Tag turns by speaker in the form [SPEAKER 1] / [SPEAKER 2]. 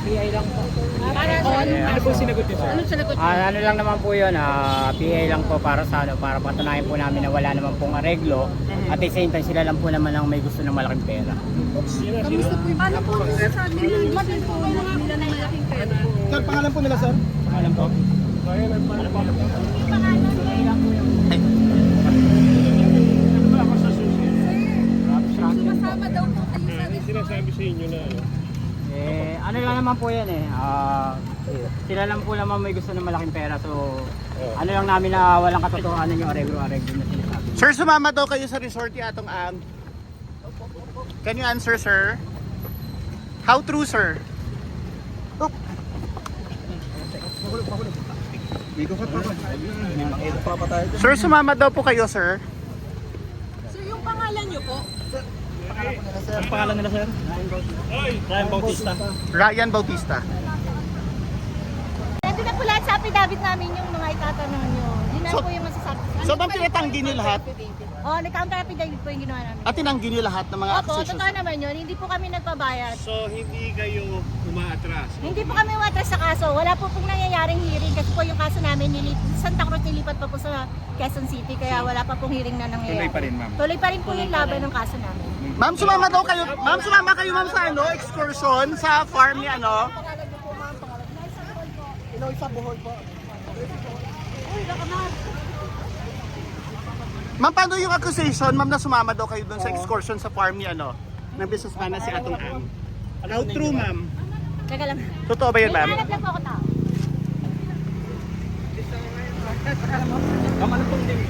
[SPEAKER 1] PI lang po.
[SPEAKER 2] Ano po sinagot niyo, sir?
[SPEAKER 1] Ano sinagot niyo? Ano lang naman po yun, PI lang po para sa ano, para patunayan po namin na wala naman pong areglo. At the same time, sila lang po naman ang may gusto ng malaking pera.
[SPEAKER 3] Kamusta po yung paano po sa amin yung matin po nila ng malaking pera?
[SPEAKER 2] Sir, pangalan po nila, sir?
[SPEAKER 1] Alam po.
[SPEAKER 3] Sumasama daw po kayo sa
[SPEAKER 2] Sinasabi sa inyo na ano?
[SPEAKER 1] Ano lang naman po yan sila lang po naman may gusto ng malaking pera. So, ano lang namin na walang katotohanan yung areglo-areglo na sinasabi.
[SPEAKER 4] Sir, sumama daw kayo sa resort ni Atong Ang. Can you answer, sir? How true, sir? Sir, sumama daw po kayo, sir.
[SPEAKER 3] Sir, yung pangalan niyo po?
[SPEAKER 2] Ang pangalan nila, sir? Ryan Bautista.
[SPEAKER 4] Ryan Bautista.
[SPEAKER 3] Nandun na po lahat sa affidavit namin yung mga itatanong nyo. Yun na
[SPEAKER 4] So-
[SPEAKER 3] po yung masasabi.
[SPEAKER 4] so, ma'am, tinatanggi niyo lahat?
[SPEAKER 3] Oo, nag-counter affidavit po yung ginawa namin.
[SPEAKER 4] At tinanggi niyo lahat ng mga
[SPEAKER 3] Opo,
[SPEAKER 4] accusations?
[SPEAKER 3] totoo naman yun. Hindi po kami nagbabayad.
[SPEAKER 2] So, hindi kayo umaatras?
[SPEAKER 3] Hindi po kami umatras sa kaso. Wala po pong nangyayaring hearing kasi po yung kaso namin, Santa Cruz nilipat pa po sa Quezon City kaya wala pa pong hearing na nangyayari.
[SPEAKER 2] Tuloy pa rin, ma'am.
[SPEAKER 3] Tuloy pa rin po yung laban ng kaso namin.
[SPEAKER 4] Ma'am, sumama daw kayo. Ma'am, sumama kayo, ma'am, sa ano, excursion sa farm ni ano?
[SPEAKER 3] Pangalan niyo po, ma'am. Pangalan niyo. Sa Bohol po. Iloy sa Bohol po. Uy, baka na.
[SPEAKER 4] Ma'am, paano yung accusation, ma'am, na sumama daw kayo dun sa excursion sa farm ni ano? Ng businessman na si Atong Ang. How true, ma'am?
[SPEAKER 3] Teka lang.
[SPEAKER 4] Totoo ba yun,
[SPEAKER 3] May
[SPEAKER 4] ma'am?
[SPEAKER 3] hanap lang po ako tao.
[SPEAKER 2] Kamalapag din.